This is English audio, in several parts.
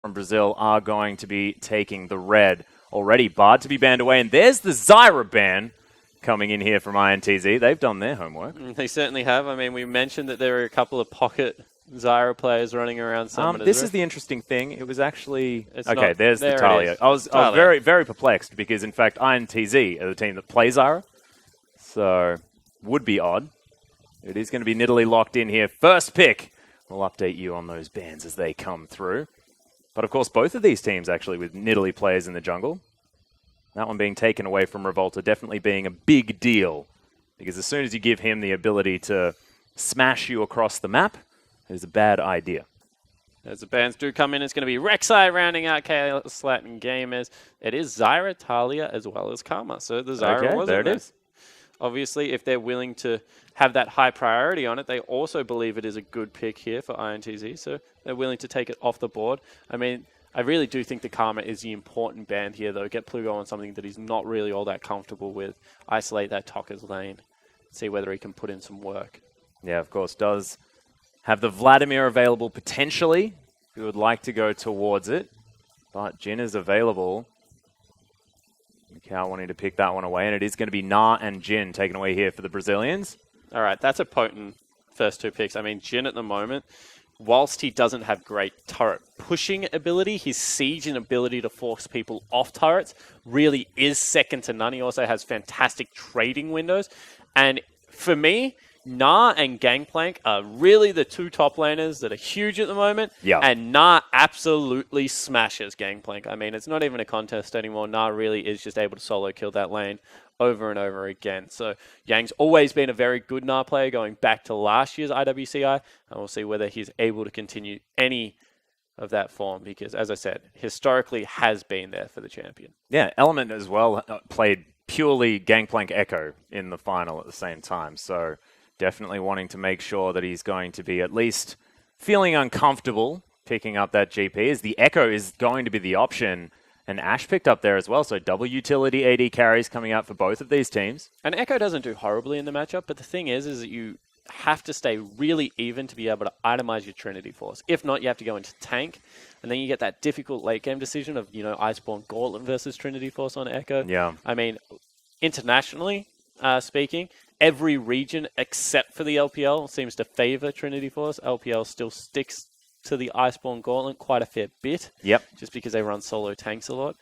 from Brazil are going to be taking the red. Already Bard to be banned away, and there's the Zyra ban coming in here from INTZ. They've done their homework. They certainly have. I mean, we mentioned that there were a couple of pocket Zyra players running around Summoners. This is the interesting thing. It was actually... Okay, there's the Talia. I was very, very perplexed because, in fact, INTZ are the team that plays Zyra. So, would be odd. It is going to be Nidalee locked in here. First pick. We'll update you on those bans as they come through. But, of course, both of these teams, actually, with Nidalee players in the jungle. That one being taken away from Revolta, definitely being a big deal. Because as soon as you give him the ability to smash you across the map, it is a bad idea. As the bans do come in, it's going to be Rek'Sai rounding out Chaos Latin Gamers. It is Zyra, Talia, as well as Karma. So the Zyra was there. It is. Obviously, if they're willing to have that high priority on it, they also believe it is a good pick here for INTZ, so they're willing to take it off the board. I mean, I really do think the Karma is the important band here, though. Get Plugo on something that he's not really all that comfortable with. Isolate that Tockers lane. See whether he can put in some work. Yeah, of course, does have the Vladimir available potentially. We would like to go towards it, but Jin is available. micaO wanting to pick that one away, and it is going to be Na and Jin taken away here for the Brazilians. All right, that's a potent first two picks. I mean, Jin at the moment, whilst he doesn't have great turret pushing ability, his siege and ability to force people off turrets really is second to none. He also has fantastic trading windows. And for me, Na and Gangplank are really the two top laners that are huge at the moment. Yeah. And Na absolutely smashes Gangplank. I mean, it's not even a contest anymore. Na really is just able to solo kill that lane over and over again. So Yang's always been a very good Na player going back to last year's IWCI. And we'll see whether he's able to continue any of that form because, as I said, historically has been there for the champion. Yeah, Element as well played purely Gangplank Echo in the final at the same time. So definitely wanting to make sure that he's going to be at least feeling uncomfortable picking up that GP, as the Echo is going to be the option. And Ashe picked up there as well, so double utility AD carries coming out for both of these teams. And Echo doesn't do horribly in the matchup, but the thing is that you have to stay really even to be able to itemize your Trinity Force. If not, you have to go into tank, and then you get that difficult late game decision of, you know, Iceborne Gauntlet versus Trinity Force on Echo. Yeah. I mean, internationally speaking, every region except for the LPL seems to favor Trinity Force. LPL still sticks to the Iceborne Gauntlet quite a fair bit. Yep. Just because they run solo tanks a lot.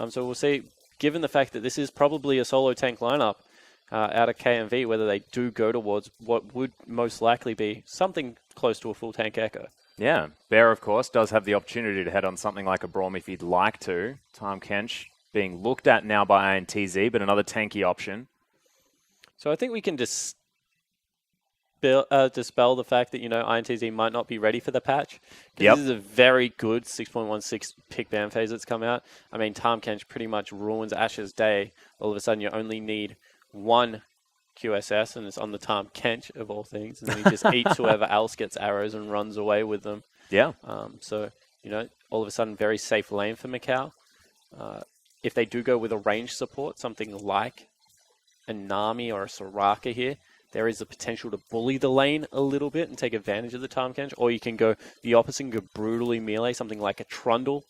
So we'll see, given the fact that this is probably a solo tank lineup out of KMV, whether they do go towards what would most likely be something close to a full tank Echo. Yeah. Bear, of course, does have the opportunity to head on something like a Braum if he'd like to. Time Kench being looked at now by INTZ, but another tanky option. So I think we can dispel the fact that, you know, INTZ might not be ready for the patch. Yep. This is a very good 6.16 pick ban phase that's come out. I mean, Tahm Kench pretty much ruins Ashe's day. All of a sudden, you only need one QSS, and it's on the Tahm Kench, of all things. And then he just eats whoever else gets arrows and runs away with them. Yeah. So, you know, all of a sudden, very safe lane for micaO. If they do go with a range support, something like a Nami or a Soraka here, there is the potential to bully the lane a little bit and take advantage of the Tahm Kench. Or you can go the opposite and go brutally melee, something like a Trundle,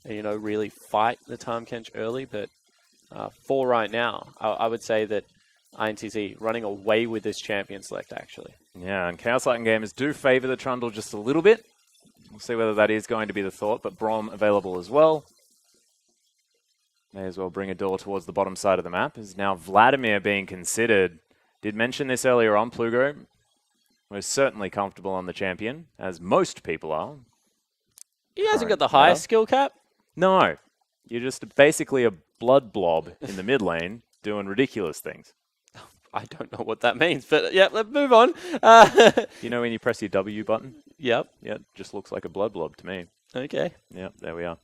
and, you know, really fight the Tahm Kench early. But for right now, I would say that INTZ running away with this champion select, actually. Yeah, and Chaos Latin Gamers do favor the Trundle just a little bit. We'll see whether that is going to be the thought, but Braum available as well. May as well bring a door towards the bottom side of the map. Is now Vladimir being considered. Did mention this earlier on, Plugo. Most certainly comfortable on the champion, as most people are. He hasn't got the highest skill cap. No. You're just basically a blood blob in the mid lane doing ridiculous things. I don't know what that means, but yeah, let's move on. You know when you press your W button? Yep. Yeah, it just looks like a blood blob to me. Okay. Yeah, there we are.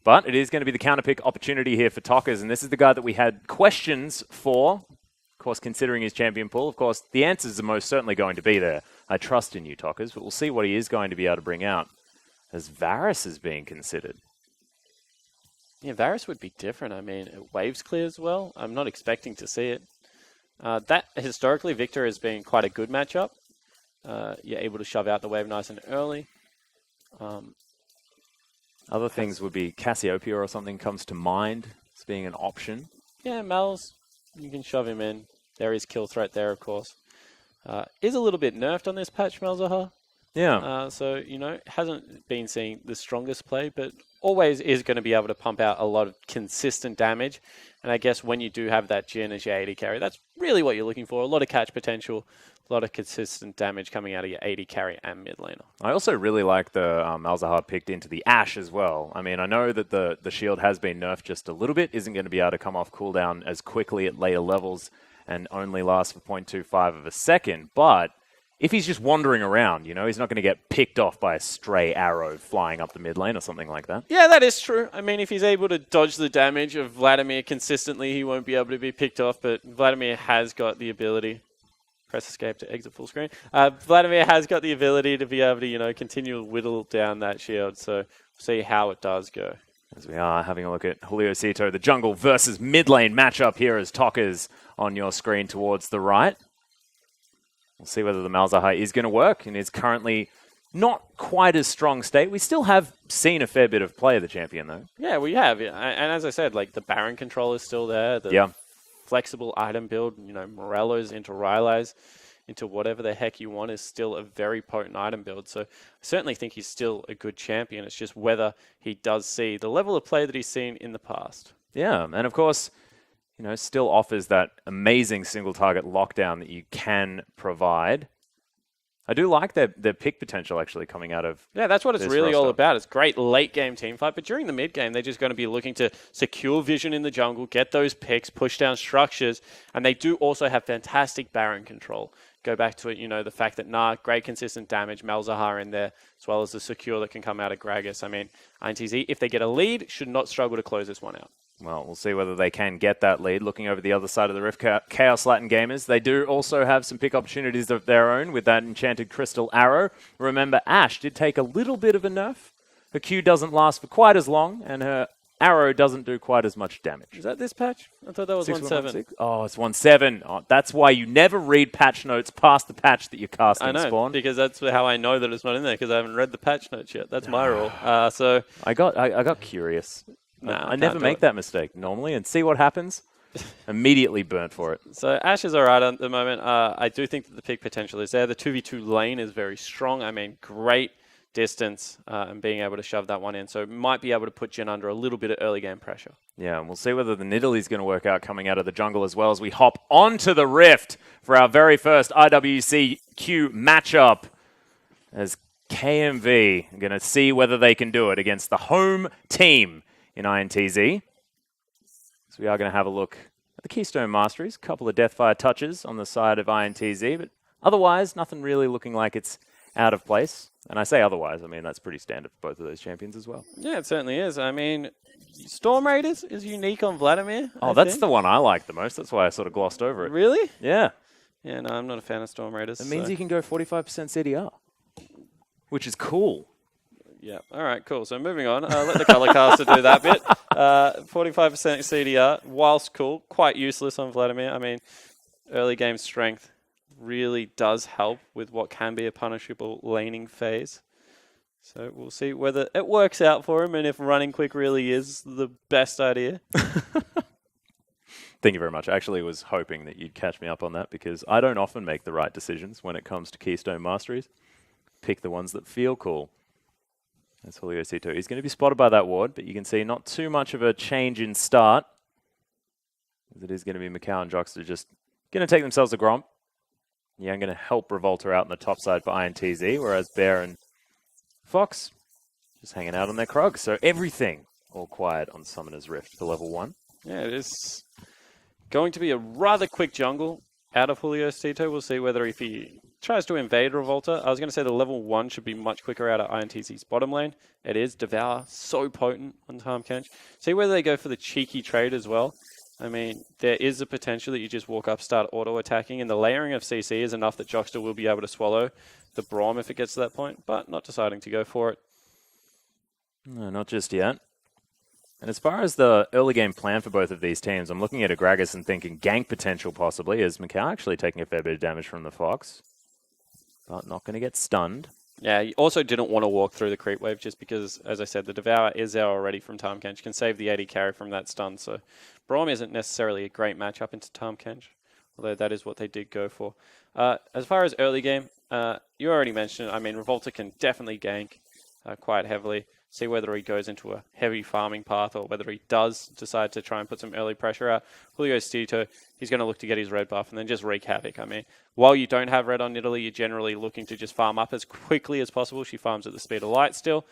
But it is going to be the counter pick opportunity here for Tockers, and this is the guy that we had questions for. Of course, considering his champion pool, of course, the answers are most certainly going to be there. I trust in you, Tockers, but we'll see what he is going to be able to bring out, as Varus is being considered. Yeah, Varus would be different. I mean, it waves clear as well. I'm not expecting to see it. That, historically, Victor has been quite a good matchup. You're able to shove out the wave nice and early. Other things would be Cassiopeia or something comes to mind as being an option. Yeah, Mal's, you can shove him in. There is kill threat there, of course. Is a little bit nerfed on this patch, Malzahar. Yeah. So, hasn't been seeing the strongest play, but always is going to be able to pump out a lot of consistent damage. And I guess when you do have that Jhin as your AD carry, that's really what you're looking for. A lot of catch potential, a lot of consistent damage coming out of your AD carry and mid laner. I also really like the Malzahar picked into the Ashe as well. I mean, I know that the shield has been nerfed just a little bit, isn't going to be able to come off cooldown as quickly at later levels and only lasts for 0.25 of a second, but if he's just wandering around, he's not going to get picked off by a stray arrow flying up the mid lane or something like that. Yeah, that is true. I mean, if he's able to dodge the damage of Vladimir consistently, he won't be able to be picked off, but Vladimir has got the ability. Press escape to exit full screen. Vladimir has got the ability to be able to, continue to whittle down that shield, so we'll see how it does go. As we are having a look at JuliuCito, the jungle versus mid lane matchup here as tockers on your screen towards the right. We'll see whether the Malzahar is going to work and is currently not quite as strong state. We still have seen a fair bit of play of the champion, though. Yeah, we have. And as I said, the Baron control is still there. The flexible item build, Morello's into Rylai's, into whatever the heck you want is still a very potent item build. So I certainly think he's still a good champion. It's just whether he does see the level of play that he's seen in the past. Yeah, and of course, still offers that amazing single target lockdown that you can provide. I do like their pick potential actually coming out of that's what it's really all about. It's great late game team fight, but during the mid game, they're just going to be looking to secure vision in the jungle, get those picks, push down structures, and they do also have fantastic Baron control. Go back to it, the fact that great consistent damage, Malzahar in there, as well as the secure that can come out of Gragas. I mean, INTZ, if they get a lead, should not struggle to close this one out. Well, we'll see whether they can get that lead. Looking over the other side of the rift, Kaos Latin Gamers, they do also have some pick opportunities of their own with that enchanted crystal arrow. Remember, Ashe did take a little bit of a nerf. Her Q doesn't last for quite as long, and her arrow doesn't do quite as much damage. Is that this patch? I thought that was 1.7. Oh, it's 1.7. Oh, that's why you never read patch notes past the patch that you cast in Spawn. Because that's how I know that it's not in there, because I haven't read the patch notes yet. That's my rule. So I got curious. I never make that mistake normally, and see what happens. Immediately burnt for it. So Ashe is all right at the moment. I do think that the pick potential is there. The 2v2 lane is very strong. I mean, great distance and being able to shove that one in. So might be able to put Jhin under a little bit of early game pressure. Yeah, and we'll see whether the Nidalee is going to work out coming out of the jungle as well as we hop onto the Rift for our very first IWCQ matchup as KMV are going to see whether they can do it against the home team in INTZ. So we are going to have a look at the Keystone Masteries. A couple of Deathfire touches on the side of INTZ, but otherwise, nothing really looking like it's out of place. And I say otherwise, I mean, that's pretty standard for both of those champions as well. Yeah, it certainly is. I mean, Storm Raiders is unique on Vladimir. Oh, that's the one I like the most. That's why I sort of glossed over it. Really? Yeah. Yeah, no, I'm not a fan of Storm Raiders. It means you can go 45% CDR, which is cool. Yeah. All right, cool. So moving on. Let the color caster do that bit. 45% CDR, whilst cool, quite useless on Vladimir. I mean, early game strength really does help with what can be a punishable laning phase. So we'll see whether it works out for him and if running quick really is the best idea. Thank you very much. I actually was hoping that you'd catch me up on that because I don't often make the right decisions when it comes to Keystone Masteries. Pick the ones that feel cool. That's JuliuCito. He's going to be spotted by that ward, but you can see not too much of a change in start. As it is going to be micaO and jockster just going to take themselves a Gromp. Yeah, I'm going to help Revolta out on the top side for INTZ, whereas Bear and Fox just hanging out on their Krog. So everything all quiet on Summoner's Rift for level 1. Yeah, it is going to be a rather quick jungle out of JuliuCito. We'll see whether if he tries to invade Revolta. I was going to say the level 1 should be much quicker out of INTZ's bottom lane. It is. Devour, so potent on Tahm Kench. See whether they go for the cheeky trade as well. I mean, there is a potential that you just walk up, start auto-attacking, and the layering of CC is enough that jockster will be able to swallow the Braum if it gets to that point, but not deciding to go for it. No, not just yet. And as far as the early game plan for both of these teams, I'm looking at a Gragas and thinking gank potential possibly, as micaO actually taking a fair bit of damage from the Fox, but not going to get stunned. Yeah, he also didn't want to walk through the creep wave just because, as I said, the Devour is there already from Tahm Kench. Can save the 80 carry from that stun. So Braum isn't necessarily a great matchup into Tahm Kench, although that is what they did go for. As far as early game, you already mentioned it. I mean, Revolta can definitely gank quite heavily. See whether he goes into a heavy farming path or whether he does decide to try and put some early pressure out. Julio Stito, he's going to look to get his red buff and then just wreak havoc. I mean, while you don't have red on Italy, you're generally looking to just farm up as quickly as possible. She farms at the speed of light still.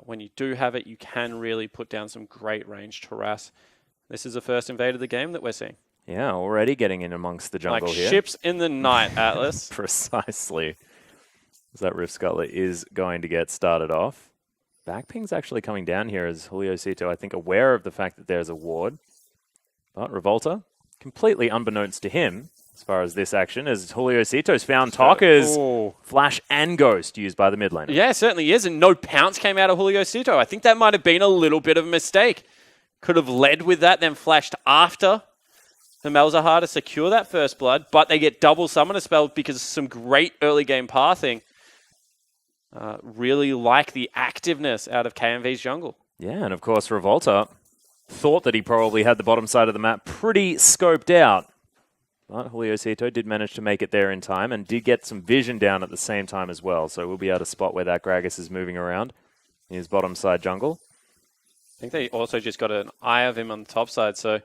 When you do have it, you can really put down some great range to Raes. This is the first invade of the game that we're seeing. Yeah, already getting in amongst the jungle like here. Ships in the night, Atlas. Precisely. That Rift Scuttler is going to get started off. Backping's actually coming down here as Julio Cito, I think, aware of the fact that there's a ward. But Revolta, completely unbeknownst to him, as far as this action, as Julio Cito's found tockers, flash and ghost used by the mid laner. Yeah, it certainly is, and no pounce came out of Julio Cito. I think that might have been a little bit of a mistake. Could have led with that, then flashed after the Malzahar to secure that first blood, but they get double summoner spell because of some great early game pathing. Really like the activeness out of KMV's jungle. Yeah, and of course Revolta thought that he probably had the bottom side of the map pretty scoped out. But Julio Cito did manage to make it there in time and did get some vision down at the same time as well. So we'll be able to spot where that Gragas is moving around in his bottom side jungle. I think they also just got an eye of him on the top side. So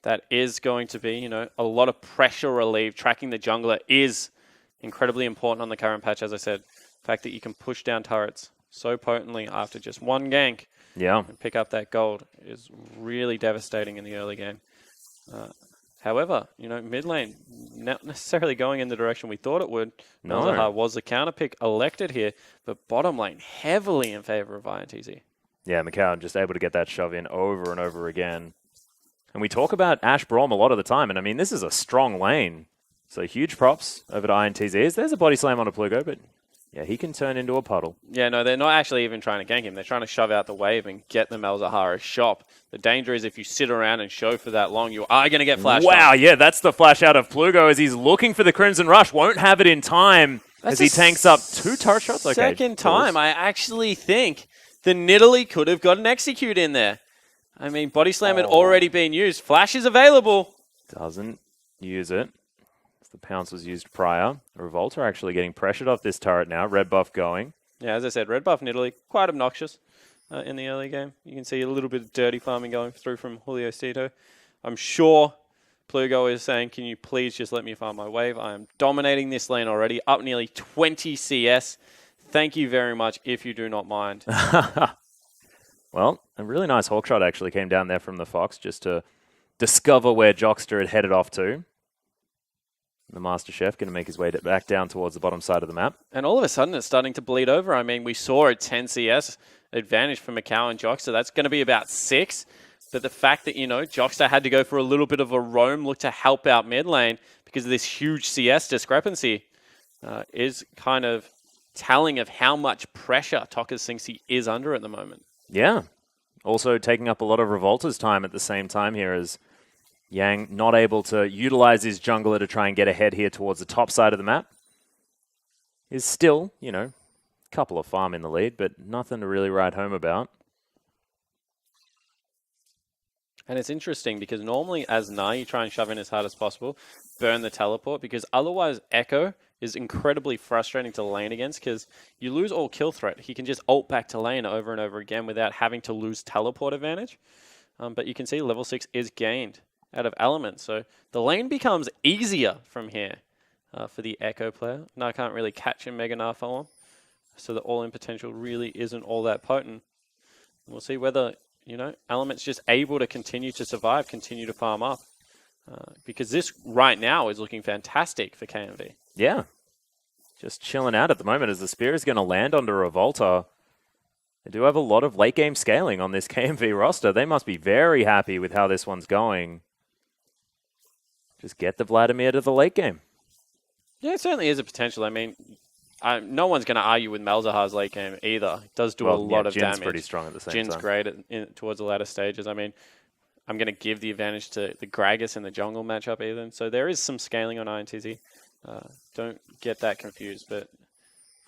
that is going to be, a lot of pressure relief. Tracking the jungler is incredibly important on the current patch, as I said. The fact that you can push down turrets so potently after just one gank and pick up that gold is really devastating in the early game. However, mid lane not necessarily going in the direction we thought it would. Malzahar was the counter pick elected here, but bottom lane heavily in favor of INTZ. Yeah, micaO just able to get that shove in over and over again. And we talk about Ashe Braum a lot of the time, and I mean, this is a strong lane. So huge props over to INTZ. There's a body slam on a Plugo, but yeah, he can turn into a puddle. Yeah, no, they're not actually even trying to gank him. They're trying to shove out the wave and get the Malzahar a shop. The danger is if you sit around and show for that long, you are going to get flashed. Wow, on. Yeah, that's the flash out of Plugo as he's looking for the Crimson Rush. Won't have it in time as he tanks up 2 turret shots. Okay, second time, I actually think the Nidalee could have got an execute in there. I mean, body slam had already been used. Flash is available. Doesn't use it. The pounce was used prior. Revolta actually getting pressured off this turret now. Red buff going. Yeah, as I said, red buff in Italy, quite obnoxious in the early game. You can see a little bit of dirty farming going through from Julio Cito. I'm sure Plugo is saying, can you please just let me farm my wave? I am dominating this lane already, up nearly 20 CS. Thank you very much, if you do not mind. Well, a really nice hawk shot actually came down there from the Fox just to discover where Jockster had headed off to. The Master Chef going to make his way back down towards the bottom side of the map. And all of a sudden, it's starting to bleed over. I mean, we saw a 10 CS advantage for micaO and jockster. That's going to be about 6. But the fact that, jockster had to go for a little bit of a roam, look to help out mid lane because of this huge CS discrepancy is kind of telling of how much pressure tockers thinks he is under at the moment. Yeah. Also taking up a lot of Revolta's time at the same time here as Yang not able to utilize his jungler to try and get ahead here towards the top side of the map. Is still, a couple of farm in the lead, but nothing to really write home about. And it's interesting because normally as Na'Vi, you try and shove in as hard as possible, burn the teleport, because otherwise Echo is incredibly frustrating to lane against because you lose all kill threat. He can just ult back to lane over and over again without having to lose teleport advantage. But you can see level 6 is gained out of Element. So the lane becomes easier from here for the Echo player. No, I can't really catch him Mega Gnar for him. So the all-in potential really isn't all that potent. We'll see whether, Element's just able to continue to survive, continue to farm up. Because this right now is looking fantastic for KMV. Yeah. Just chilling out at the moment as the spear is going to land onto Revolta. They do have a lot of late game scaling on this KMV roster. They must be very happy with how this one's going. Just get the Vladimir to the late game. Yeah, it certainly is a potential. I mean, no one's going to argue with Malzahar's late game either. It does do a lot of Jin's damage. Pretty strong at the same Jin's time. great towards the latter stages. I mean, I'm going to give the advantage to the Gragas in the jungle matchup even. So there is some scaling on INTZ. Don't get that confused. But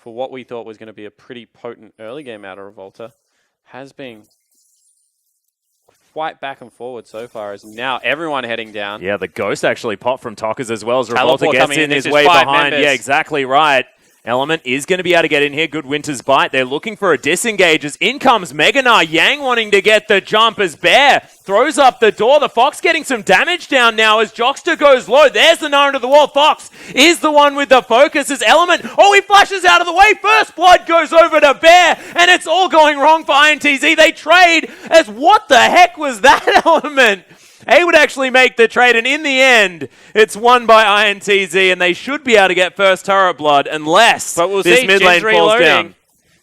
for what we thought was going to be a pretty potent early game out of Revolta, has been quite back and forward so far. As now everyone heading down. Yeah, the Ghost actually popped from tockers as well as Teleport Revolta gets in his way behind. Members. Yeah, exactly right. Element is going to be able to get in here. Good Winter's Bite. They're looking for a disengage as in comes Meganar. Yang wanting to get the jump as Bear throws up the door. The Fox getting some damage down now as Jockster goes low. There's the Gnar into the wall. Fox is the one with the focus as Element. Oh, he flashes out of the way. First blood goes over to Bear and it's all going wrong for INTZ. They trade as what the heck was that Element? He would actually make the trade, and in the end, it's won by INTZ, and they should be able to get first turret blood unless this mid lane falls down.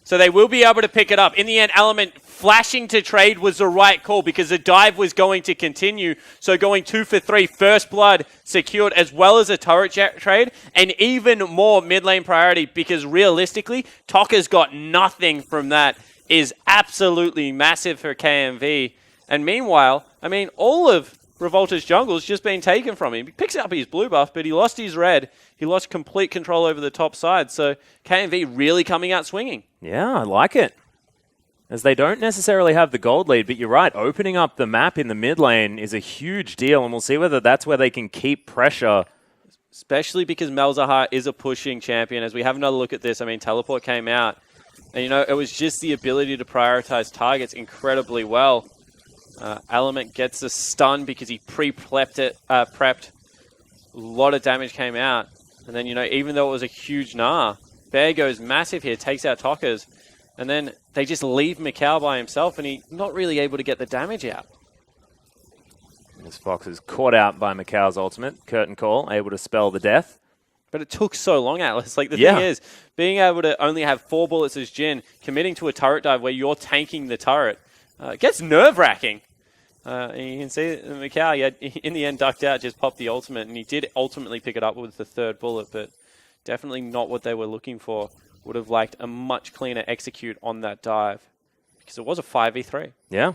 So they will be able to pick it up. In the end, Element flashing to trade was the right call because the dive was going to continue. So going 2 for 3, first blood secured as well as a turret trade, and even more mid lane priority because realistically, Tockers got nothing from that. Is absolutely massive for KMV. And meanwhile, I mean, all of Revolta's jungle's just been taken from him. He picks up his blue buff, but he lost his red. He lost complete control over the top side. So KMV really coming out swinging. Yeah, I like it. As they don't necessarily have the gold lead, but you're right, opening up the map in the mid lane is a huge deal, and we'll see whether that's where they can keep pressure. Especially because Malzahar is a pushing champion. As we have another look at this, I mean, Teleport came out. And, you know, it was just the ability to prioritize targets incredibly well. Element gets a stun because he pre-prepped it, prepped. A lot of damage came out. And then, you know, even though it was a huge Gnar, Bear goes massive here, takes out Tockers. And then they just leave micaO by himself and he's not really able to get the damage out. This Fox is caught out by micaO's ultimate. Curtain Call, able to spell the death. But it took so long, Atlas. Like, the thing is, being able to only have 4 bullets as Jhin, committing to a turret dive where you're tanking the turret, gets nerve-wracking. You can see micaO, in the end, ducked out, just popped the ultimate, and he did ultimately pick it up with the 3rd bullet, but definitely not what they were looking for. Would have liked a much cleaner execute on that dive, because it was a 5v3. Yeah.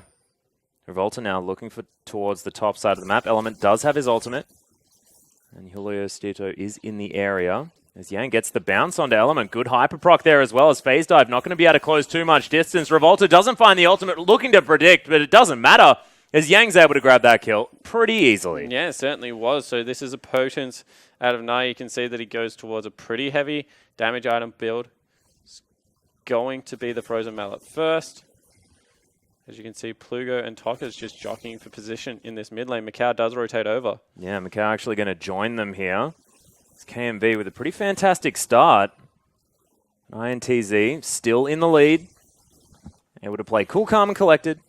Revolta now looking towards the top side of the map. Element does have his ultimate, and Julio Stito is in the area. As Yang gets the bounce onto Element. Good hyperproc there as well as phase dive. Not going to be able to close too much distance. Revolta doesn't find the ultimate, looking to predict, but it doesn't matter as Yang's able to grab that kill pretty easily. Yeah, it certainly was. So this is a potent out of Gnar. You can see that he goes towards a pretty heavy damage item build. It's going to be the Frozen Mallet first. As you can see, Plugo and Tockers just jockeying for position in this mid lane. micaO does rotate over. Yeah, micaO actually going to join them here. It's KMV with a pretty fantastic start. INTZ still in the lead. Able to play cool, calm, and collected.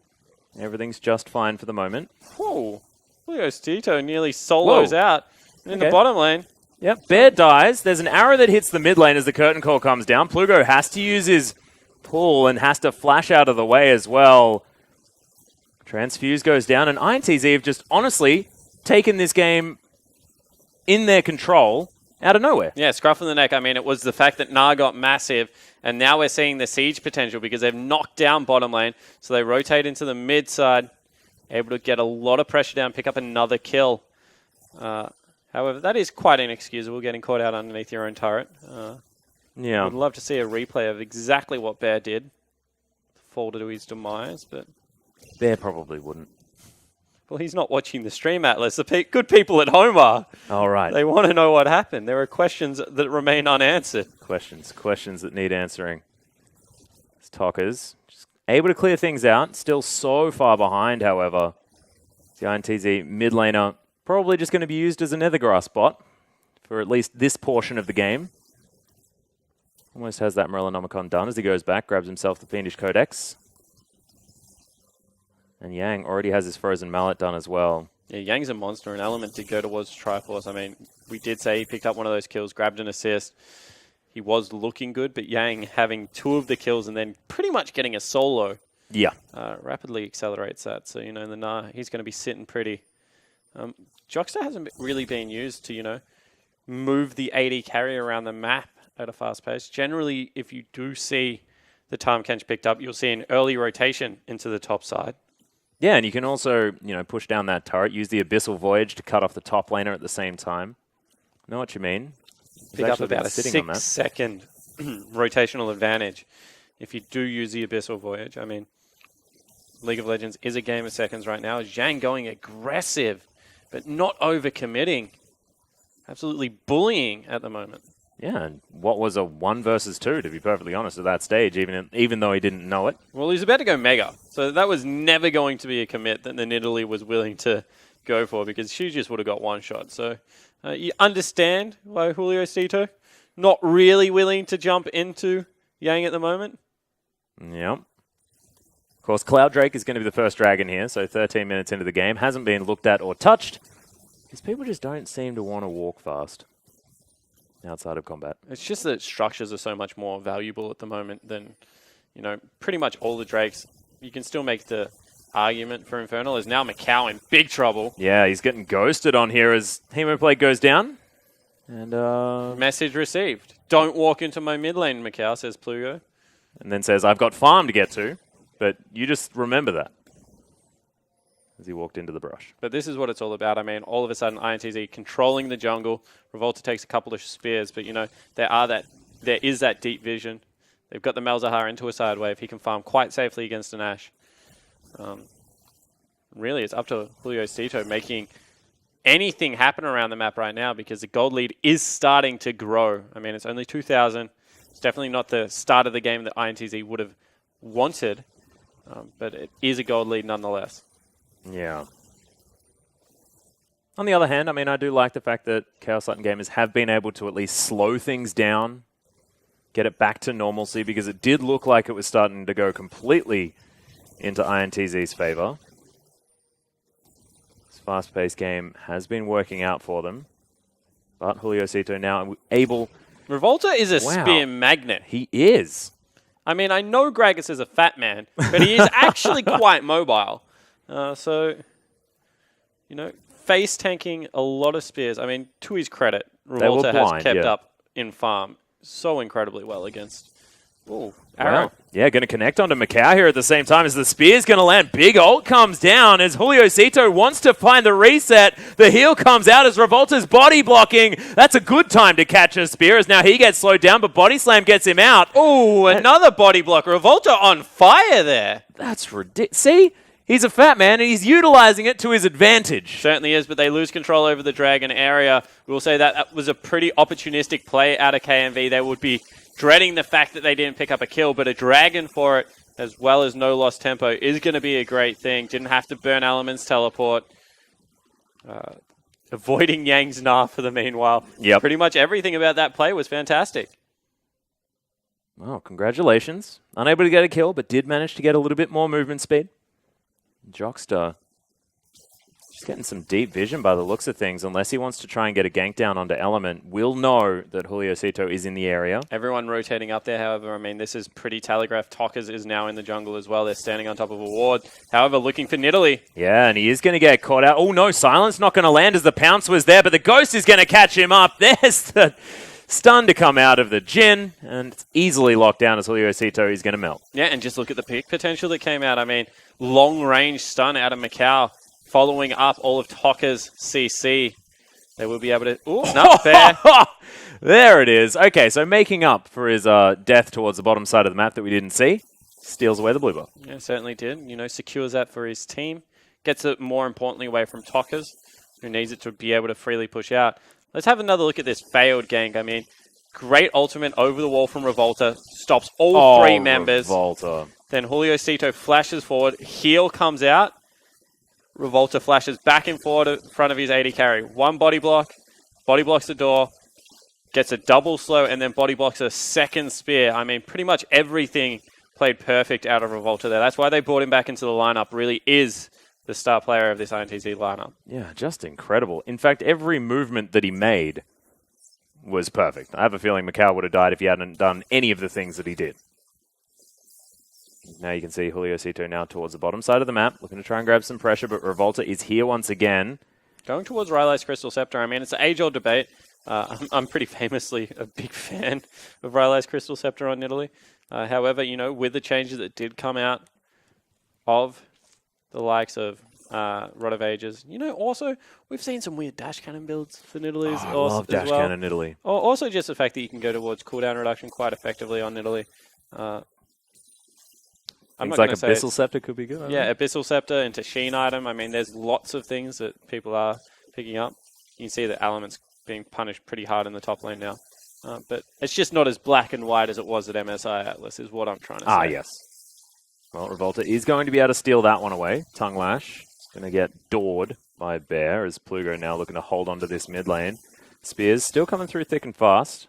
Everything's just fine for the moment. Whoa. Julio Stito nearly solos out in the bottom lane. Yep, Bear dies. There's an arrow that hits the mid lane as the curtain call comes down. Plugo has to use his pull and has to flash out of the way as well. Transfuse goes down, and INTZ have just honestly taken this game in their control out of nowhere. Yeah, scruff of the neck. I mean, it was the fact that Gnar got massive, and now we're seeing the siege potential because they've knocked down bottom lane. So they rotate into the mid side, able to get a lot of pressure down, pick up another kill. However, that is quite inexcusable, getting caught out underneath your own turret. Yeah, Would love to see a replay of exactly what Bear did. Fall to his demise, but Bear probably wouldn't. Well, he's not watching the stream, Atlas. The good people at home are. All right. They want to know what happened. There are questions that remain unanswered. Questions that need answering. It's Tockers just able to clear things out. Still so far behind, however. The INTZ mid laner probably just going to be used as a nethergrass bot for at least this portion of the game. Almost has that Morellonomicon done as he goes back, grabs himself the Fiendish Codex. And Yang already has his Frozen Mallet done as well. Yeah, Yang's a monster. An Element to go towards Triforce. I mean, we did say he picked up one of those kills, grabbed an assist. He was looking good, but Yang having 2 of the kills and then pretty much getting a solo. Yeah. Rapidly accelerates that. So, you know, the Gnar, he's going to be sitting pretty. Jockster hasn't really been used to, you know, move the AD carry around the map at a fast pace. Generally, if you do see the Tahm Kench picked up, you'll see an early rotation into the top side. Yeah, and you can also, you know, push down that turret, use the Abyssal Voyage to cut off the top laner at the same time. Know what you mean? Pick up about a 6-second rotational advantage if you do use the Abyssal Voyage. I mean, League of Legends is a game of seconds right now. Zhang going aggressive, but not overcommitting. Absolutely bullying at the moment. Yeah, and what was a 1 versus 2, to be perfectly honest, at that stage, even though he didn't know it. Well, he's about to go Mega, so that was never going to be a commit that the Nidalee was willing to go for, because she just would have got one shot. So you understand why Julio Cito not really willing to jump into Yang at the moment. Yep. Of course, Cloud Drake is going to be the first dragon here, so 13 minutes into the game. Hasn't been looked at or touched, because people just don't seem to want to walk fast outside of combat. It's just that structures are so much more valuable at the moment than, you know, pretty much all the Drakes. You can still make the argument for Infernal. Is now micaO in big trouble. Yeah, he's getting ghosted on here as Hemoplate goes down. And message received. Don't walk into my mid lane, micaO, says Plugo. And then says, I've got farm to get to, but you just remember that. As he walked into the brush. But this is what it's all about. I mean, all of a sudden, INTZ controlling the jungle. Revolta takes a couple of spears, but, you know, there is that deep vision. They've got the Malzahar into a side wave. He can farm quite safely against an Ashe. Really, it's up to Julio Cito making anything happen around the map right now, because the gold lead is starting to grow. I mean, it's only 2,000. It's definitely not the start of the game that INTZ would have wanted, but it is a gold lead nonetheless. Yeah. On the other hand, I mean, I do like the fact that Chaos Latin gamers have been able to at least slow things down, get it back to normalcy, because it did look like it was starting to go completely into INTZ's favor. This fast-paced game has been working out for them, but Julio Cito now able... Revolta is a spear magnet. He is. I mean, I know Gragas is a fat man, but he is actually quite mobile. So, you know, face tanking a lot of spears. I mean, to his credit, Revolta has kept up in farm so incredibly well against... Ooh, arrow. Wow. Yeah, going to connect onto micaO here at the same time as the spear's going to land. Big ult comes down as Julio Cito wants to find the reset. The heal comes out as Revolta's body blocking. That's a good time to catch a spear as now he gets slowed down, but Body Slam gets him out. Ooh, another body block. Revolta on fire there. That's ridiculous. See? He's a fat man, and he's utilizing it to his advantage. Certainly is, but they lose control over the dragon area. We'll say that was a pretty opportunistic play out of KMV. They would be dreading the fact that they didn't pick up a kill, but a dragon for it, as well as no lost tempo, is going to be a great thing. Didn't have to burn Element's teleport. Avoiding Yang's Gnar for the meanwhile. Yep. Pretty much everything about that play was fantastic. Well, congratulations. Unable to get a kill, but did manage to get a little bit more movement speed. Jockster just getting some deep vision by the looks of things, unless he wants to try and get a gank down onto Element. Will know that Julio Cito is in the area. Everyone rotating up there, however, I mean, this is pretty telegraphed. Tockers is now in the jungle as well. They're standing on top of a ward. However, looking for Nidalee. Yeah, and he is going to get caught out. Oh no, Silence not going to land as the pounce was there, but the Ghost is going to catch him up. There's the stun to come out of the Jhin, and it's easily locked down as Julio Cito is going to melt. Yeah, and just look at the pick potential that came out. I mean, long-range stun out of micaO, following up all of Tockers' CC. They will be able to... Ooh, not fair. There it is. Okay, so making up for his death towards the bottom side of the map that we didn't see, steals away the blue buff. Yeah, certainly did. You know, secures that for his team. Gets it, more importantly, away from Tockers, who needs it to be able to freely push out. Let's have another look at this failed gank. I mean, great ultimate over the wall from Revolta. Stops all three members. Revolta. Then Julio Cito flashes forward. Heal comes out. Revolta flashes back and forward in front of his AD carry. One body block. Body blocks the door. Gets a double slow and then body blocks a second spear. I mean, pretty much everything played perfect out of Revolta there. That's why they brought him back into the lineup. Really is the star player of this INTZ lineup. Yeah, just incredible. In fact, every movement that he made was perfect. I have a feeling micaO would have died if he hadn't done any of the things that he did. Now you can see Julio Cito now towards the bottom side of the map, looking to try and grab some pressure, but Revolta is here once again. Going towards Raes Crystal Scepter. I mean, it's an age-old debate. I'm pretty famously a big fan of Raes Crystal Scepter on Nidalee. However, you know, with the changes that did come out of the likes of Rod of Ages. You know, also, we've seen some weird dash cannon builds for Nidalee's. I love dash cannon Nidalee. Also just the fact that you can go towards cooldown reduction quite effectively on Nidalee. Things like Abyssal Scepter could be good. Yeah, Abyssal Scepter into Sheen Item. I mean, there's lots of things that people are picking up. You can see that Element's being punished pretty hard in the top lane now. But it's just not as black and white as it was at MSI Atlas, is what I'm trying to say. Ah, yes. Well, Revolta is going to be able to steal that one away. Tongue Lash is going to get doored by Bear, as Plugo now looking to hold onto this mid lane. Spears still coming through thick and fast.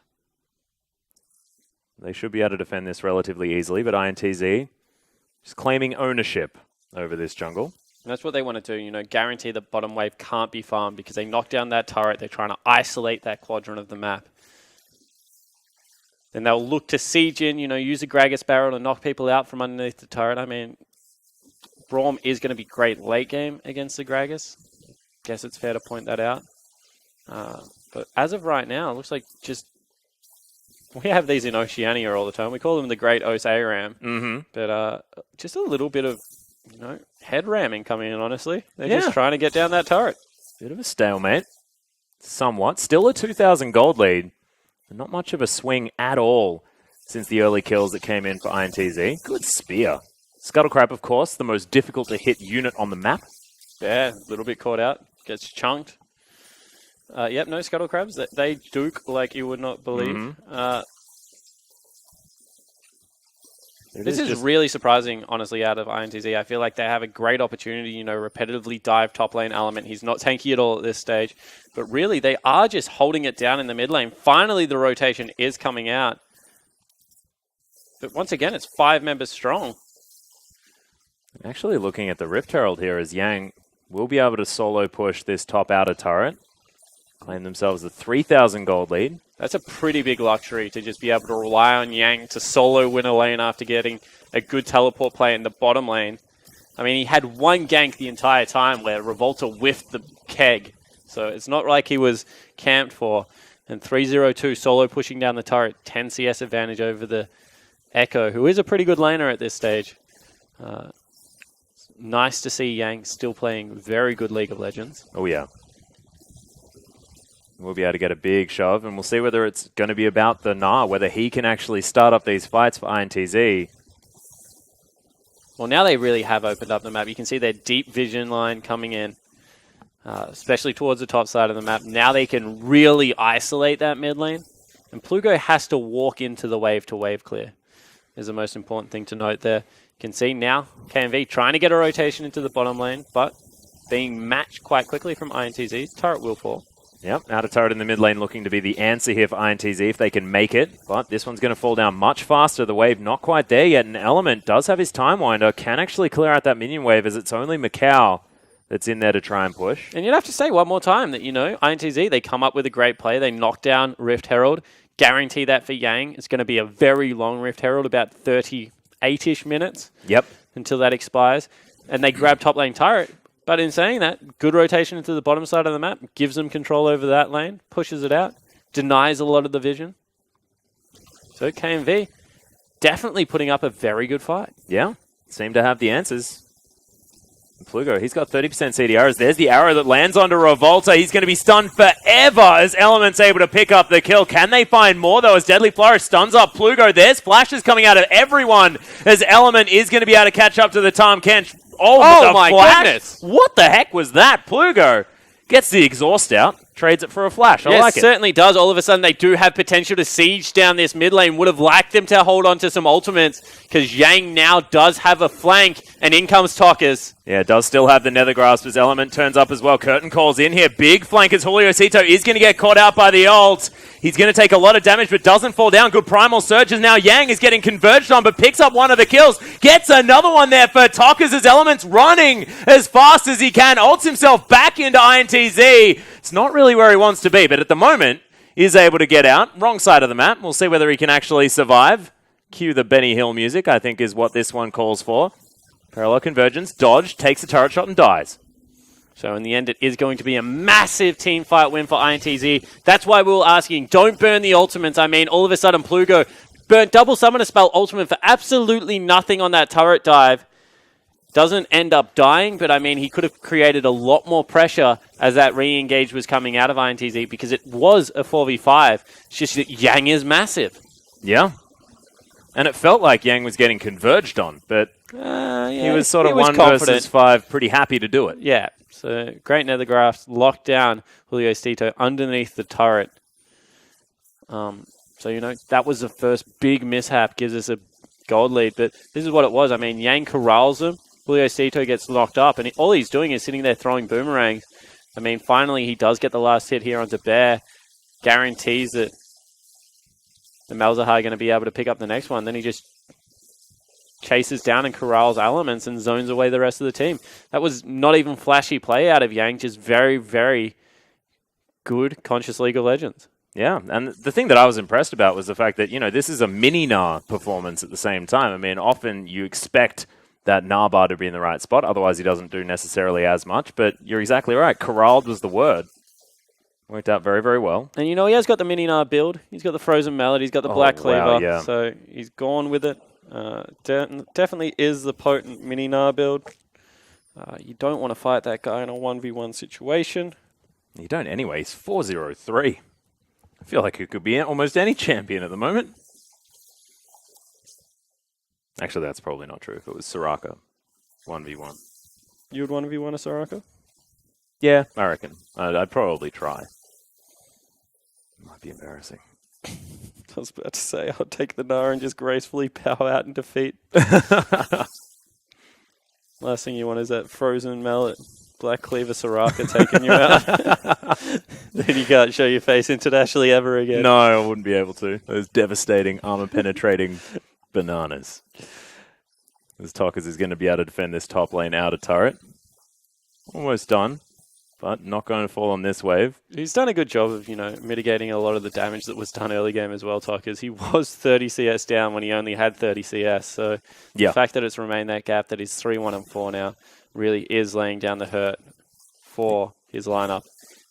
They should be able to defend this relatively easily, but INTZ just claiming ownership over this jungle. And that's what they want to do, you know, guarantee the bottom wave can't be farmed because they knock down that turret. They're trying to isolate that quadrant of the map. Then they'll look to siege in, you know, use a Gragas barrel to knock people out from underneath the turret. I mean, Braum is going to be great late game against the Gragas. Guess it's fair to point that out. But as of right now, it looks like just... We have these in Oceania all the time. We call them the Great Os ARAM. But just a little bit of, you know, head ramming coming in, honestly. They're just trying to get down that turret. Bit of a stalemate. Somewhat. Still a 2,000 gold lead. Not much of a swing at all since the early kills that came in for INTZ. Good spear. Scuttlecrab, of course, the most difficult to hit unit on the map. Yeah, a little bit caught out. Gets chunked. Yep, no Scuttlecrabs. They duke like you would not believe. This is really surprising, honestly, out of INTZ. I feel like they have a great opportunity, you know, repetitively dive top lane Element. He's not tanky at all at this stage. But really, they are just holding it down in the mid lane. Finally, the rotation is coming out. But once again, it's 5 members strong. Actually looking at the Rift Herald here as Yang will be able to solo push this top outer turret. Claim themselves a 3,000 gold lead. That's a pretty big luxury to just be able to rely on Yang to solo win a lane after getting a good teleport play in the bottom lane. I mean, he had one gank the entire time where Revolta whiffed the keg. So it's not like he was camped for. And 302 solo pushing down the turret, 10 CS advantage over the Echo, who is a pretty good laner at this stage. Nice to see Yang still playing very good League of Legends. Oh, yeah. We'll be able to get a big shove, and we'll see whether it's going to be about the Gnar, whether he can actually start up these fights for INTZ. Well, now they really have opened up the map. You can see their deep vision line coming in, especially towards the top side of the map. Now they can really isolate that mid lane, and Plugo has to walk into the wave to wave clear is the most important thing to note there. You can see now KMV trying to get a rotation into the bottom lane, but being matched quite quickly from INTZ. Turret will fall. Yep, outer turret in the mid lane looking to be the answer here for INTZ if they can make it. But this one's going to fall down much faster. The wave not quite there yet. And Element does have his Time Winder. Can actually clear out that minion wave as it's only micaO that's in there to try and push. And you'd have to say one more time that, you know, INTZ, they come up with a great play. They knock down Rift Herald. Guarantee that for Yang. It's going to be a very long Rift Herald, about 38-ish minutes. Yep. Until that expires. And they grab top lane turret. But in saying that, good rotation into the bottom side of the map, gives them control over that lane, pushes it out, denies a lot of the vision. So KMV definitely putting up a very good fight. Yeah, seem to have the answers. Plugo, he's got 30% CDRs. There's the arrow that lands onto Revolta. He's going to be stunned forever as Element's able to pick up the kill. Can they find more, though, as Deadly Flourish stuns up Plugo? There's flashes coming out of everyone as Element is going to be able to catch up to the Tahm Kench. Oh my goodness. What the heck was that? Plugo gets the exhaust out, trades it for a flash. I like it. Yes, certainly does. All of a sudden, they do have potential to siege down this mid lane. Would have liked them to hold on to some ultimates because Yang now does have a flank, and in comes Tockers. Yeah, does still have the Nether Grasp as Element turns up as well. Curtain calls in here. Big flank as Julio Cito is going to get caught out by the ult. He's going to take a lot of damage, but doesn't fall down. Good primal surge as now Yang is getting converged on, but picks up one of the kills. Gets another one there for Tockers as Element's running as fast as he can. Ults himself back into INTZ. It's not really where he wants to be, but at the moment, is able to get out. Wrong side of the map. We'll see whether he can actually survive. Cue the Benny Hill music, I think is what this one calls for. Parallel convergence, dodge, takes a turret shot and dies. So in the end, it is going to be a massive team fight win for INTZ. That's why we were asking, don't burn the ultimates. I mean, all of a sudden, Plugo burnt double summoner spell ultimate for absolutely nothing on that turret dive. Doesn't end up dying, but I mean, he could have created a lot more pressure as that re-engage was coming out of INTZ because it was a 4v5. It's just that Yang is massive. Yeah. And it felt like Yang was getting converged on, but he was sort of 1 versus 5, pretty happy to do it. Yeah. So great nethergraphs, locked down Julio Cito underneath the turret. So, you know, that was the first big mishap, gives us a gold lead. But this is what it was. I mean, Yang corrals him. Julio Cito gets knocked up, and all he's doing is sitting there throwing boomerangs. I mean, finally, he does get the last hit here onto Bear. Guarantees that the Malzahar are going to be able to pick up the next one. Then he just chases down and corrals Elements and zones away the rest of the team. That was not even flashy play out of Yang, just very, very good conscious League of Legends. Yeah, and the thing that I was impressed about was the fact that, you know, this is a mini Gnar performance at the same time. I mean, often you expect that Gnar bar to be in the right spot, otherwise he doesn't do necessarily as much, but you're exactly right. Corralled was the word. Worked out very, very well. And, you know, he has got the mini Gnar build. He's got the Frozen Mallet. He's got the Black Cleaver. Wow, yeah. So he's gone with it. Definitely is the potent mini Gnar build. You don't want to fight that guy in a 1v1 situation. You don't anyway. He's 4-0-3. I feel like it could be almost any champion at the moment. Actually, that's probably not true. If it was Soraka, 1v1. You would 1v1 a Soraka? Yeah, I reckon. I'd probably try. Might be embarrassing. I was about to say, I'll take the Gnar and just gracefully power out and defeat. Last thing you want is that Frozen Mallet, Black Cleaver Soraka taking you out. Then you can't show your face internationally ever again. No, I wouldn't be able to. Those devastating, armor-penetrating bananas. As tockers is going to be able to defend this top lane outer turret. Almost done, but not going to fall on this wave. He's done a good job of, you know, mitigating a lot of the damage that was done early game as well, tockers. He was 30 CS down when he only had 30 CS, so the fact that it's remained that gap, that he's 3-1-4 now, really is laying down the hurt for his lineup.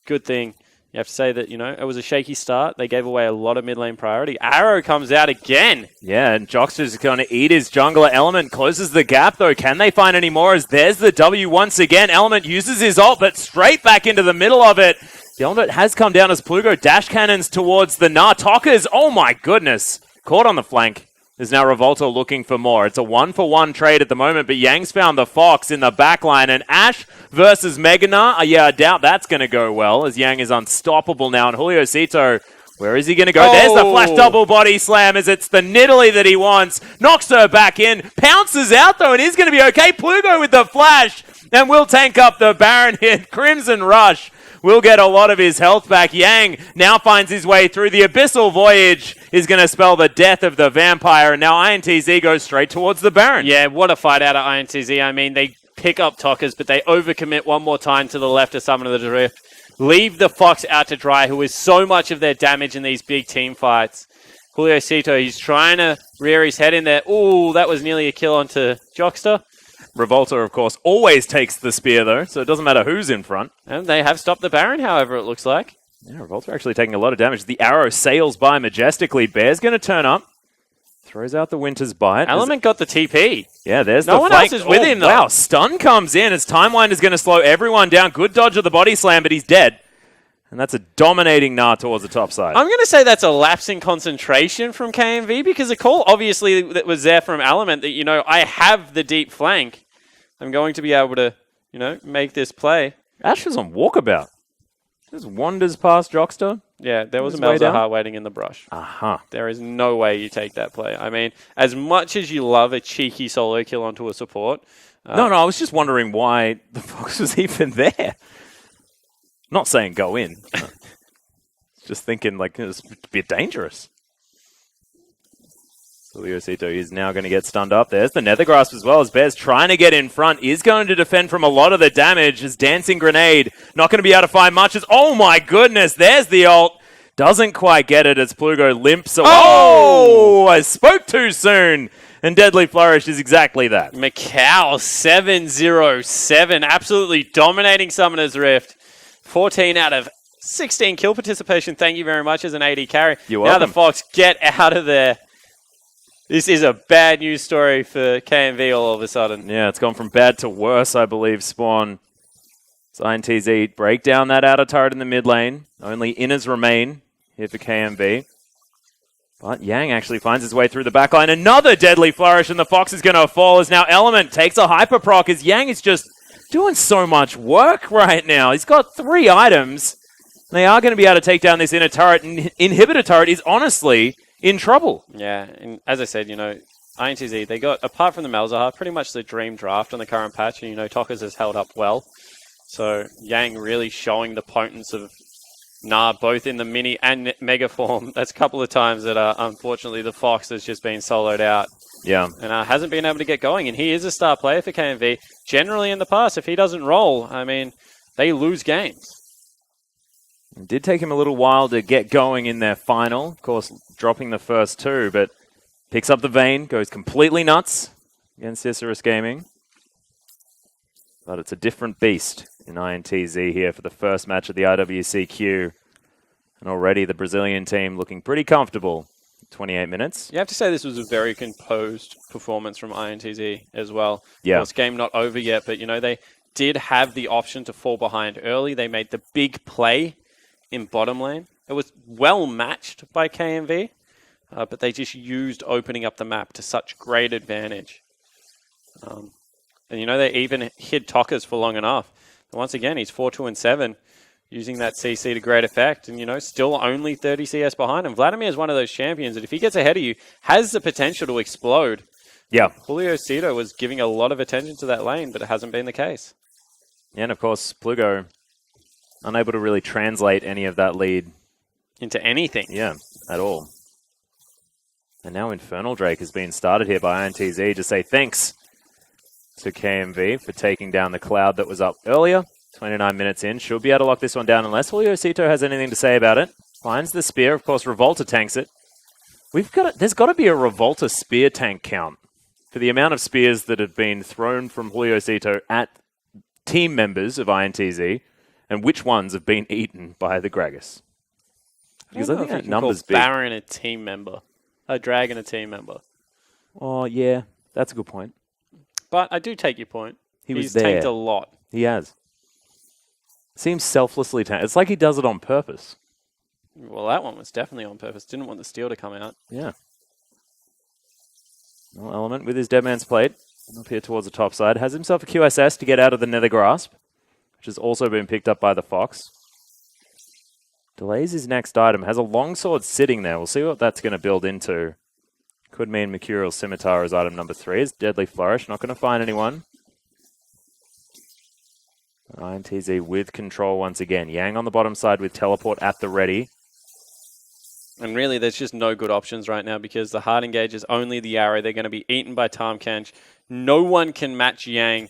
Good thing. You have to say that, you know, it was a shaky start. They gave away a lot of mid lane priority. Arrow comes out again. Yeah, and jockster's going to eat his jungler. Element closes the gap, though. Can they find any more? As there's the W once again. Element uses his ult, but straight back into the middle of it. The ultimate has come down as Plugo dash cannons towards the Gnar. Tockers, oh my goodness. Caught on the flank. There's now Revolta looking for more. It's a 1-for-1 trade at the moment, but Yang's found the Fox in the backline. And Ashe versus Mega Gnar, yeah, I doubt that's going to go well, as Yang is unstoppable now. And Julio Cito, where is he going to go? There's the flash double body slam, as it's the Nidalee that he wants. Knocks her back in, pounces out though, and is going to be okay. Plugo with the flash, and will tank up the Baron here. Crimson Rush will get a lot of his health back. Yang now finds his way through. The Abyssal Voyage is going to spell the death of the Vampire, and now INTZ goes straight towards the Baron. Yeah, what a fight out of INTZ. I mean, they pick up tockers, but they overcommit one more time to the left to summon the Drift. Leave the Fox out to dry, who is so much of their damage in these big team fights. Julio Cito, he's trying to rear his head in there. Ooh, that was nearly a kill onto Jockster. Revolta, of course, always takes the spear, though, so it doesn't matter who's in front. And they have stopped the Baron, however, it looks like. Yeah, Revolta actually taking a lot of damage. The arrow sails by majestically. Bear's going to turn up. Throws out the Winter's Bite. Element got the TP. Yeah, there's the flank. No one else is with him, though. Wow, stun comes in as Timeline is going to slow everyone down. Good dodge of the body slam, but he's dead. And that's a dominating Gnar towards the top side. I'm going to say that's a lapse in concentration from KMV, because the call obviously that was there from Element that, you know, I have the deep flank. I'm going to be able to, you know, make this play. Ashe was on walkabout. Just wanders past Jockster. Yeah, there was a Malzahar waiting in the brush. There is no way you take that play. I mean, as much as you love a cheeky solo kill onto a support. No, I was just wondering why the Fox was even there. Not saying go in. Just thinking, like, it's a bit dangerous. Julio Cito is now going to get stunned up. There's the Nether Grasp as well, as Bear's trying to get in front. Is going to defend from a lot of the damage. As Dancing Grenade not going to be able to find much. As, oh my goodness, there's the ult. Doesn't quite get it as Plugo limps away. Oh, I spoke too soon. And Deadly Flourish is exactly that. micaO 7-0-7, absolutely dominating Summoner's Rift. 14 out of 16 kill participation. Thank you very much as an AD carry. You're welcome. Now the Fox, get out of there. This is a bad news story for KMV all of a sudden. Yeah, it's gone from bad to worse, I believe, Spawn. So INTZ break down that outer turret in the mid lane. Only inners remain here for KMV. But Yang actually finds his way through the back line. Another deadly flourish, and the Fox is going to fall as now Element takes a hyper proc as Yang is just doing so much work right now. He's got 3 items. They are going to be able to take down this inner turret, and Inhibitor turret is honestly in trouble. Yeah, and as I said, you know, INTZ, they got, apart from the Malzahar, pretty much the dream draft on the current patch, and, you know, tockers has held up well. So Yang really showing the potence of both in the mini and mega form. That's a couple of times that, unfortunately, the Fox has just been soloed out. Yeah. And hasn't been able to get going, and he is a star player for KMV. Generally in the past, if he doesn't roll, I mean, they lose games. It did take him a little while to get going in their final. Of course, dropping the first 2, but picks up the Vayne, goes completely nuts against Icarus Gaming. But it's a different beast in INTZ here for the first match of the IWCQ. And already the Brazilian team looking pretty comfortable. 28 minutes. You have to say this was a very composed performance from INTZ as well. Yeah. Of course, game not over yet, but, you know, they did have the option to fall behind early. They made the big play in bottom lane. It was well matched by KMV, but they just used opening up the map to such great advantage. And, you know, they even hid tockers for long enough. And once again, he's 4-2-7, using that CC to great effect. And, you know, still only 30 CS behind him. Vladimir is one of those champions that if he gets ahead of you, has the potential to explode. Yeah. Julio Cito was giving a lot of attention to that lane, but it hasn't been the case. Yeah, and of course, Plugo unable to really translate any of that lead into anything. Yeah, at all. And now Infernal Drake has been started here by INTZ to say thanks to KMV for taking down the cloud that was up earlier. 29 minutes in. Should be able to lock this one down unless Julio Cito has anything to say about it. Finds the spear. Of course, Revolta tanks it. There's got to be a Revolta spear tank count for the amount of spears that have been thrown from Julio Cito at team members of INTZ and which ones have been eaten by the Gragas. Because I think that number's big. Baron a team member. A Dragon a team member. Oh, yeah. That's a good point. But I do take your point. He's tanked a lot. He has. Seems selflessly tanked. It's like he does it on purpose. Well, that one was definitely on purpose. Didn't want the steal to come out. Yeah. Well, Element with his Dead Man's Plate up here towards the top side. Has himself a QSS to get out of the Nether Grasp, which has also been picked up by the Fox. Delays his next item. Has a longsword sitting there. We'll see what that's going to build into. Could mean Mercurial Scimitar as item number 3. Is Deadly Flourish. Not going to find anyone. INTZ with control once again. Yang on the bottom side with Teleport at the ready. And really, there's just no good options right now because the hard engage is only the arrow. They're going to be eaten by Tahm-Kench. No one can match Yang.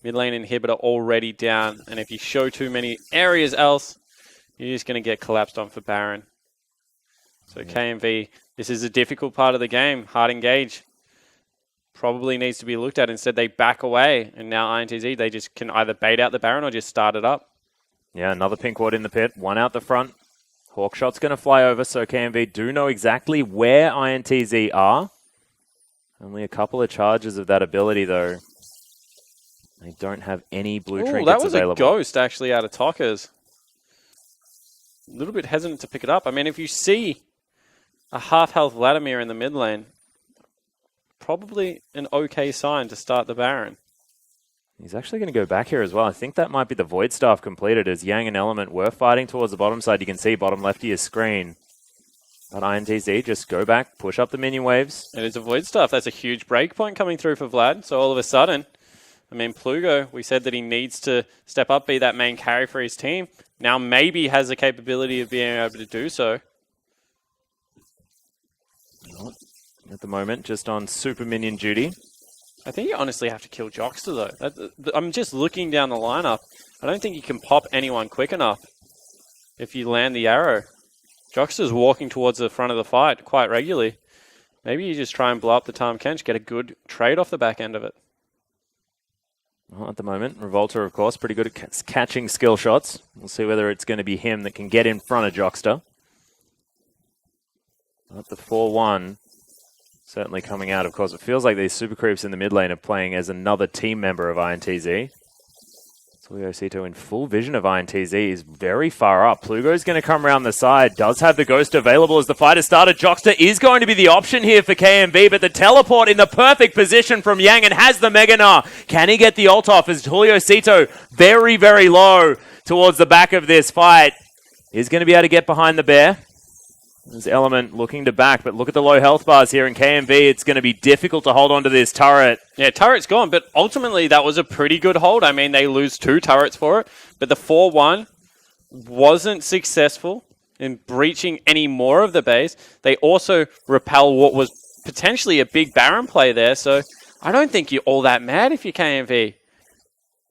Mid lane inhibitor already down. And if you show too many areas else, you're just going to get collapsed on for Baron. So KMV, this is a difficult part of the game. Hard engage probably needs to be looked at. Instead, they back away. And now INTZ, they just can either bait out the Baron or just start it up. Yeah, another pink ward in the pit. One out the front. Hawkshot's going to fly over, so KMV do know exactly where INTZ are. Only a couple of charges of that ability, though. They don't have any blue trinkets that was available. A ghost, actually, out of Tockers. A little bit hesitant to pick it up. I mean, if you see a half-health Vladimir in the mid lane, probably an okay sign to start the Baron. He's actually going to go back here as well. I think that might be the Void Staff completed as Yang and Element were fighting towards the bottom side. You can see bottom left of your screen. But INTZ just go back, push up the minion waves. It is a Void Staff. That's a huge breakpoint coming through for Vlad. So all of a sudden, I mean, Plugo, we said that he needs to step up, be that main carry for his team. Now maybe has the capability of being able to do so. At the moment, just on super minion duty. I think you honestly have to kill Jockster, though. I'm just looking down the lineup. I don't think you can pop anyone quick enough if you land the arrow. Jockster's walking towards the front of the fight quite regularly. Maybe you just try and blow up the Tahm-Kench, get a good trade off the back end of it. Well, at the moment, Revolta, of course, pretty good at catching skill shots. We'll see whether it's going to be him that can get in front of Jockster. At the 4-1. certainly coming out. Of course, it feels like these super creeps in the mid lane are playing as another team member of INTZ. Cito in full vision of INTZ is very far up. Plugo's going to come around the side. Does have the Ghost available as the fight has started. Jockster is going to be the option here for KMV, but the teleport in the perfect position from Yang and has the Mega Gnar. Can he get the ult off as Cito very, very low towards the back of this fight? Is going to be able to get behind the bear. There's Element looking to back, but look at the low health bars here in KMV. It's going to be difficult to hold on to this turret. Yeah, turret's gone, but ultimately that was a pretty good hold. I mean, they lose 2 turrets for it, but the 4-1 wasn't successful in breaching any more of the base. They also repel what was potentially a big Baron play there, so I don't think you're all that mad if you're KMV.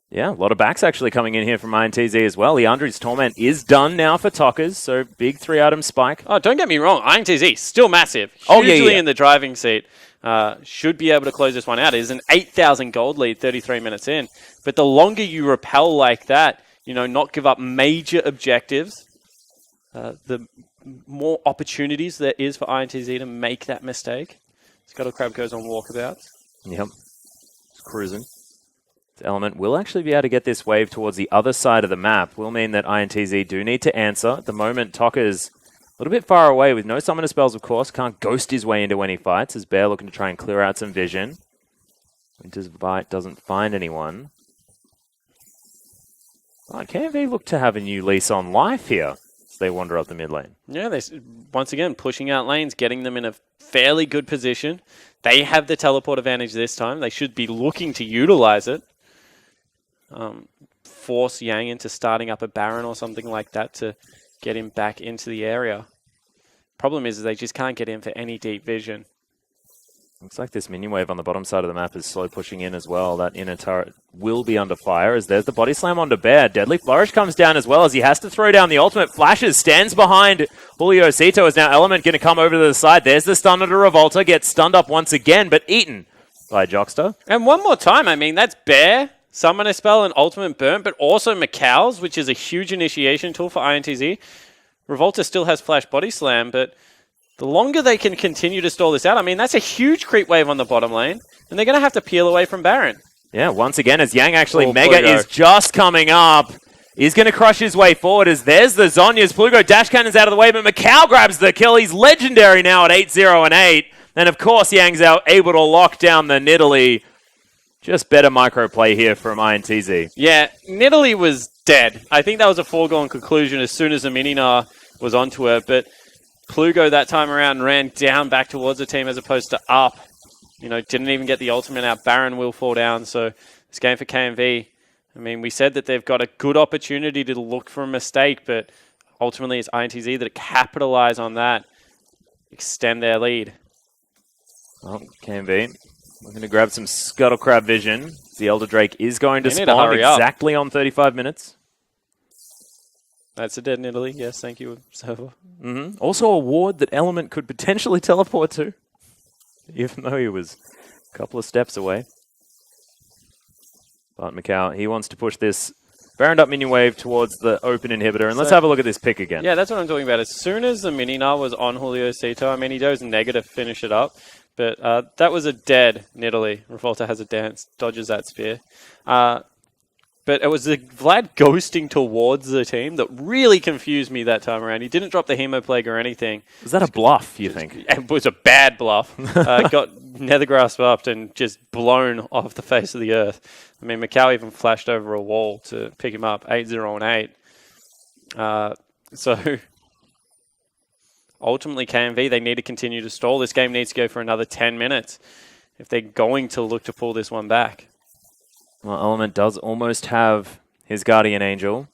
Yeah, a lot of backs actually coming in here from INTZ as well. Leandri's Torment is done now for tockers, so big 3-item spike. Oh, don't get me wrong. INTZ, still massive. Hugely in the driving seat. Should be able to close this one out. It is an 8,000 gold lead 33 minutes in. But the longer you repel like that, you know, not give up major objectives, the more opportunities there is for INTZ to make that mistake. Scuttle Crab goes on walkabouts. Yep. Just cruising. Element will actually be able to get this wave towards the other side of the map. Will mean that INTZ do need to answer. At the moment, Tocker's a little bit far away with no summoner spells, of course. Can't ghost his way into any fights as Bear looking to try and clear out some vision. Winter's Bite doesn't find anyone. Right, KMV look to have a new lease on life here as they wander up the mid lane. Yeah, they once again pushing out lanes, getting them in a fairly good position. They have the teleport advantage this time. They should be looking to utilize it. Force Yang into starting up a Baron or something like that to get him back into the area. Problem is they just can't get in for any deep vision. Looks like this minion wave on the bottom side of the map is slow pushing in as well. That inner turret will be under fire as there's the body slam onto Bear. Deadly Flourish comes down as well as he has to throw down the ultimate. Flashes, stands behind Cito as now Element going to come over to the side. There's the stun to Revolta, gets stunned up once again, but eaten by Jockster. And one more time, I mean, that's Bear, Summoner Spell, and Ultimate Burn, but also micaO's, which is a huge initiation tool for INTZ. Revolta still has Flash Body Slam, but the longer they can continue to stall this out, I mean, that's a huge creep wave on the bottom lane, and they're going to have to peel away from Baron. Yeah, once again, as Yang actually, Mega is just coming up. He's going to crush his way forward as there's the Zhonya's. Plugo dash cannon's out of the way, but micaO grabs the kill. He's legendary now at 8-0 and 8. And of course, Yang's able to lock down the Nidalee. Just better micro play here from INTZ. Yeah, Nidalee was dead. I think that was a foregone conclusion as soon as the Mini-Gnar was onto her, but Plugo that time around ran down back towards the team as opposed to up. You know, didn't even get the ultimate out. Baron will fall down, so this game for KMV, I mean, we said that they've got a good opportunity to look for a mistake, but ultimately it's INTZ that capitalize on that, extend their lead. Well, KMV, we're going to grab some Scuttle Crab vision. The Elder Drake is going to spawn exactly on 35 minutes. That's a dead Nidalee. Yes, thank you, server. Also a ward that Element could potentially teleport to, even though he was a couple of steps away. But micaO, he wants to push this Baron up minion wave towards the open inhibitor. And let's have a look at this pick again. Yeah, that's what I'm talking about. As soon as the Mini-Gnar was on Cito, I mean, he goes negative to finish it up. But that was a dead Nidalee. Revolta has a dance, dodges that spear. But it was the Vlad ghosting towards the team that really confused me that time around. He didn't drop the Hemo Plague or anything. Was that a bluff, you think? It was a bad bluff. Got Nethergrasp upped and just blown off the face of the earth. I mean, micaO even flashed over a wall to pick him up, 8-0 and 8. So ultimately, KMV, they need to continue to stall. This game needs to go for another 10 minutes if they're going to look to pull this one back. Well, Element does almost have his Guardian Angel.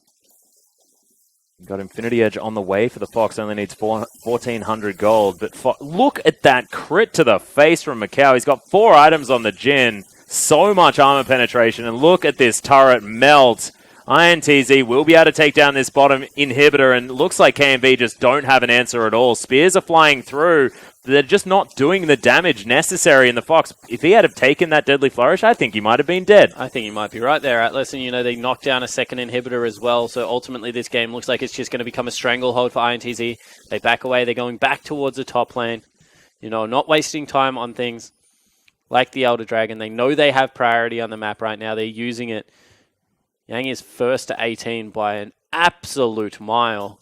Got Infinity Edge on the way for the Fox. Only needs 1,400 gold. But look at that crit to the face from micaO. He's got 4 items on the Jhin. So much armor penetration. And look at this turret melt. INTZ will be able to take down this bottom inhibitor. And looks like KMV just don't have an answer at all. Spears are flying through. They're just not doing the damage necessary in the Fox. If he had taken that Deadly Flourish, I think he might have been dead. I think he might be right there, Atlas. And, you know, they knocked down a second inhibitor as well. So ultimately this game looks like it's just going to become a stranglehold for INTZ. They back away. They're going back towards the top lane. You know, not wasting time on things like the Elder Dragon. They know they have priority on the map right now. They're using it. Yang is first to 18 by an absolute mile.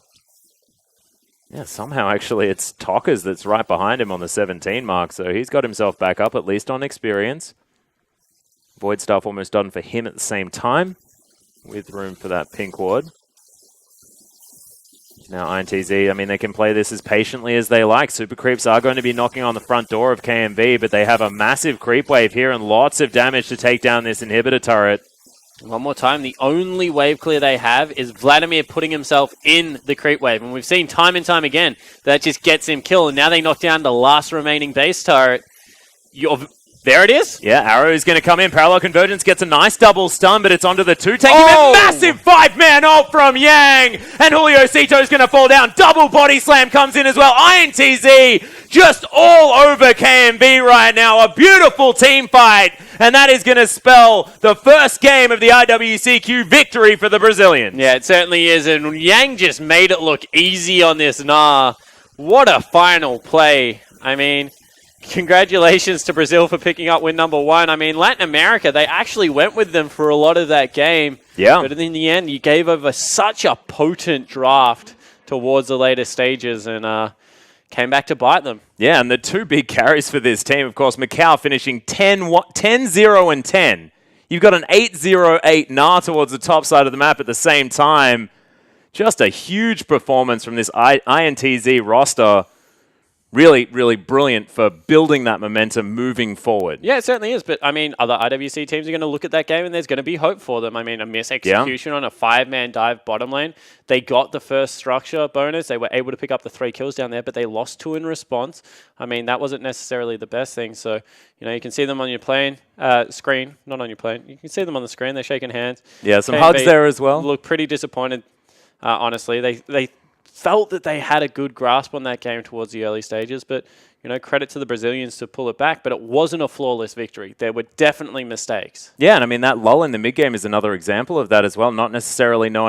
Yeah, somehow actually it's Tockers that's right behind him on the 17 mark, so he's got himself back up, at least on experience. Void Stuff almost done for him at the same time, with room for that pink ward. Now INTZ, I mean, they can play this as patiently as they like. Super Creeps are going to be knocking on the front door of KMV, but they have a massive creep wave here and lots of damage to take down this inhibitor turret. One more time, the only wave clear they have is Vladimir putting himself in the creep wave. And we've seen time and time again that just gets him killed. And now they knock down the last remaining base turret. There it is. Yeah, Arrow is going to come in. Parallel Convergence gets a nice double stun, but it's onto the two. Taking a massive 5-man ult from Yang. And Julio Cito is going to fall down. Double body slam comes in as well. INTZ just all over KMV right now. A beautiful team fight. And that is going to spell the first game of the IWCQ victory for the Brazilians. Yeah, it certainly is. And Yang just made it look easy on this. What a final play. I mean, congratulations to Brazil for picking up win number 1. I mean, Latin America, they actually went with them for a lot of that game. Yeah. But in the end, you gave over such a potent draft towards the later stages and came back to bite them. Yeah, and the two big carries for this team, of course, micaO finishing 10-0 and 10. You've got an 8-0-8 Na towards the top side of the map at the same time. Just a huge performance from this INTZ roster. Really, really brilliant for building that momentum moving forward. Yeah, it certainly is. But, I mean, other IWC teams are going to look at that game and there's going to be hope for them. I mean, a mis-execution on a 5-man dive bottom lane. They got the first structure bonus. They were able to pick up the 3 kills down there, but they lost 2 in response. I mean, that wasn't necessarily the best thing. So, you know, you can see them on your screen. Not on your plane. You can see them on the screen. They're shaking hands. Yeah, some hugs there as well. Look pretty disappointed, honestly. They felt that they had a good grasp on that game towards the early stages, but, you know, credit to the Brazilians to pull it back, but it wasn't a flawless victory. There were definitely mistakes. Yeah, and I mean, that lull in the mid-game is another example of that as well, not necessarily knowing